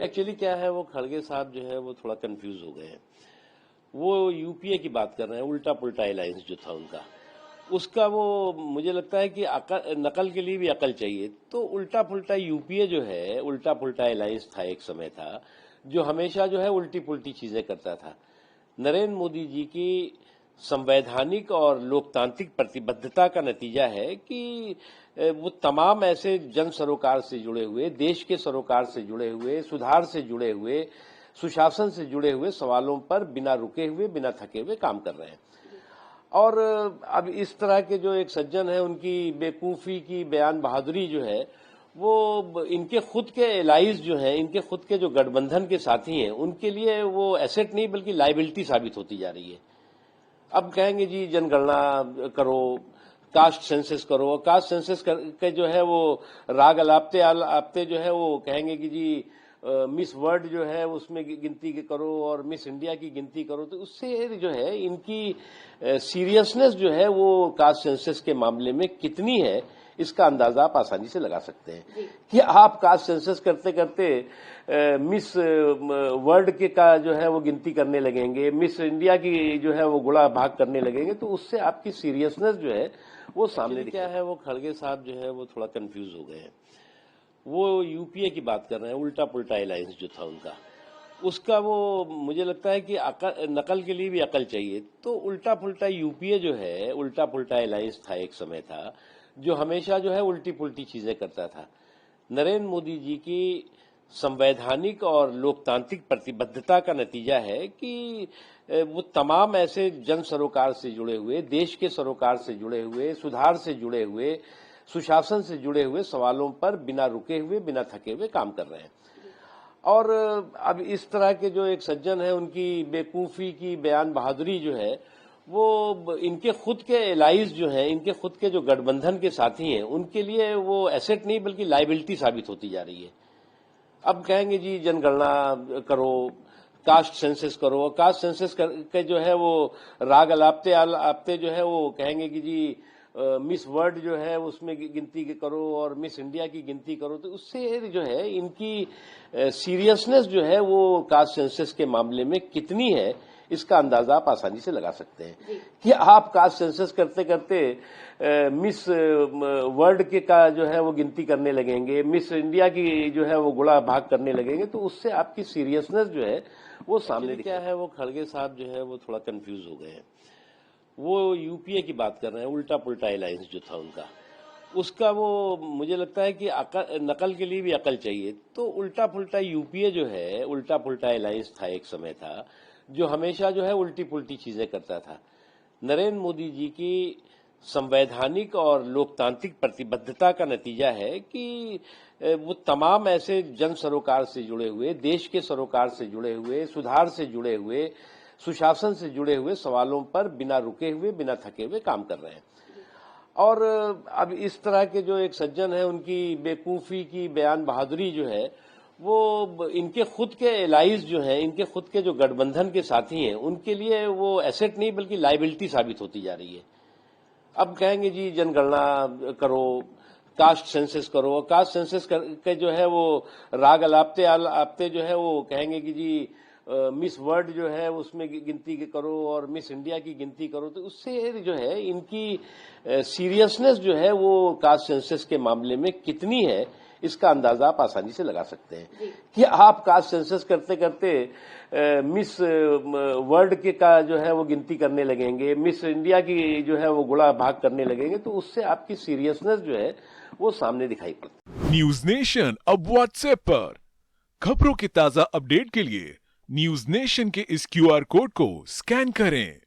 Actually क्या है, वो खड़गे साहब जो है वो थोड़ा कंफ्यूज हो गए हैं। वो यूपीए की बात कर रहे हैं, उल्टा पुल्टा अलायंस जो था उनका, उसका वो मुझे लगता है कि नकल के लिए भी अकल चाहिए। तो उल्टा पुल्टा यूपीए जो है, उल्टा पुल्टा अलायंस था, एक समय था जो हमेशा जो है उल्टी पुल्टी चीजें करता था। नरेंद्र मोदी जी की संवैधानिक और लोकतांत्रिक प्रतिबद्धता का नतीजा है कि वो तमाम ऐसे जन सरोकार से जुड़े हुए, देश के सरोकार से जुड़े हुए, सुधार से जुड़े हुए, सुशासन से जुड़े हुए सवालों पर बिना रुके हुए, बिना थके हुए काम कर रहे हैं। और अब इस तरह के जो एक सज्जन है, उनकी बेवकूफी की बयान बहादुरी जो है, वो इनके खुद के एलाइज जो हैं, इनके खुद के जो गठबंधन के साथी हैं, उनके लिए वो एसेट नहीं बल्कि लाइबिलिटी साबित होती जा रही है। अब कहेंगे जी जनगणना करो, कास्ट सेंसस करो, कास्ट सेंसस के जो है वो राग अलापते जो है वो कहेंगे कि जी मिस वर्ल्ड जो है उसमें गिनती करो और मिस इंडिया की गिनती करो। तो उससे जो है इनकी सीरियसनेस जो है वो कास्ट सेंसस के मामले में कितनी है, इसका अंदाजा आप आसानी से लगा सकते हैं कि आप कास्ट सेंसस करते करते मिस वर्ल्ड के का जो है वो गिनती करने लगेंगे, मिस इंडिया की जो है वो गुणा भाग करने लगेंगे। तो उससे आपकी सीरियसनेस जो है वो सामने क्या है, वो खड़गे साहब जो है वो थोड़ा कंफ्यूज हो गए हैं। वो यूपीए की बात कर रहे हैं, उल्टा पुल्टा अलायंस जो था उनका, उसका वो मुझे लगता है कि नकल के लिए भी अकल चाहिए। तो उल्टा पुल्टा यूपीए जो है, उल्टा पुल्टा अलायंस था, एक समय था जो हमेशा जो है उल्टी पुल्टी चीजें करता था। नरेंद्र मोदी जी की संवैधानिक और लोकतांत्रिक प्रतिबद्धता का नतीजा है कि वो तमाम ऐसे जन सरोकार से जुड़े हुए, देश के सरोकार से जुड़े हुए, सुधार से जुड़े हुए, सुशासन से जुड़े हुए सवालों पर बिना रुके हुए, बिना थके हुए काम कर रहे हैं। और अब इस तरह के जो एक सज्जन है, उनकी बेवकूफी की बयान बहादुरी जो है, वो इनके खुद के एलाइज जो हैं, इनके खुद के जो गठबंधन के साथी हैं, उनके लिए वो एसेट नहीं बल्कि लाइबिलिटी साबित होती जा रही है। अब कहेंगे जी जनगणना करो, कास्ट सेंसस करो, कास्ट सेंसस के जो है वो राग अलापते जो है वो कहेंगे कि जी मिस वर्ल्ड जो है उसमें गिनती करो और मिस इंडिया की गिनती करो। तो उससे जो है इनकी सीरियसनेस जो है वो कास्ट सेंसस के मामले में कितनी है, इसका अंदाजा आप आसानी से लगा सकते हैं कि आप कास्ट सेंसस करते करते मिस वर्ल्ड के का जो है वो गिनती करने लगेंगे, मिस इंडिया की जो है वो गुणा भाग करने लगेंगे। तो उससे आपकी सीरियसनेस जो है वो सामने क्या है, वो खड़गे साहब जो है वो थोड़ा कंफ्यूज हो गए हैं। वो यूपीए की बात कर रहे हैं, उल्टा पुल्टा अलायंस जो था उनका, उसका वो मुझे लगता है कि नकल के लिए भी अकल चाहिए। तो उल्टा पुल्टा यूपीए जो है, उल्टा पुल्टा अलायंस था, एक समय था जो हमेशा जो है उल्टी पुल्टी चीजें करता था। नरेंद्र मोदी जी की संवैधानिक और लोकतांत्रिक प्रतिबद्धता का नतीजा है कि वो तमाम ऐसे जन सरोकार से जुड़े हुए, देश के सरोकार से जुड़े हुए, सुधार से जुड़े हुए, सुशासन से जुड़े हुए सवालों पर बिना रुके हुए, बिना थके हुए काम कर रहे हैं। और अब इस तरह के जो एक सज्जन है, उनकी बेवकूफी की बयान बहादुरी जो है, वो इनके खुद के एलाइज जो हैं, इनके खुद के जो गठबंधन के साथी हैं, उनके लिए वो एसेट नहीं बल्कि लाइबिलिटी साबित होती जा रही है। अब कहेंगे जी जनगणना करो, कास्ट सेंसस करो, कास्ट सेंसस के जो है वो राग अलापते जो है वो कहेंगे कि जी मिस वर्ल्ड जो है उसमें गिनती करो और मिस इंडिया की गिनती करो। तो उससे जो है इनकी सीरियसनेस जो है वो कास्ट सेंसस के मामले में कितनी है, इसका अंदाजा आप आसानी से लगा सकते हैं कि आप कास्ट सेंसस करते करते मिस वर्ल्ड के का जो है वो गिनती करने लगेंगे, मिस इंडिया की जो है वो गुणा भाग करने लगेंगे। तो उससे आपकी सीरियसनेस जो है वो सामने दिखाई पड़ती है। न्यूज नेशन अब व्हाट्सएप पर खबरों के ताजा अपडेट के लिए न्यूज नेशन के इस क्यूआर कोड को स्कैन करें।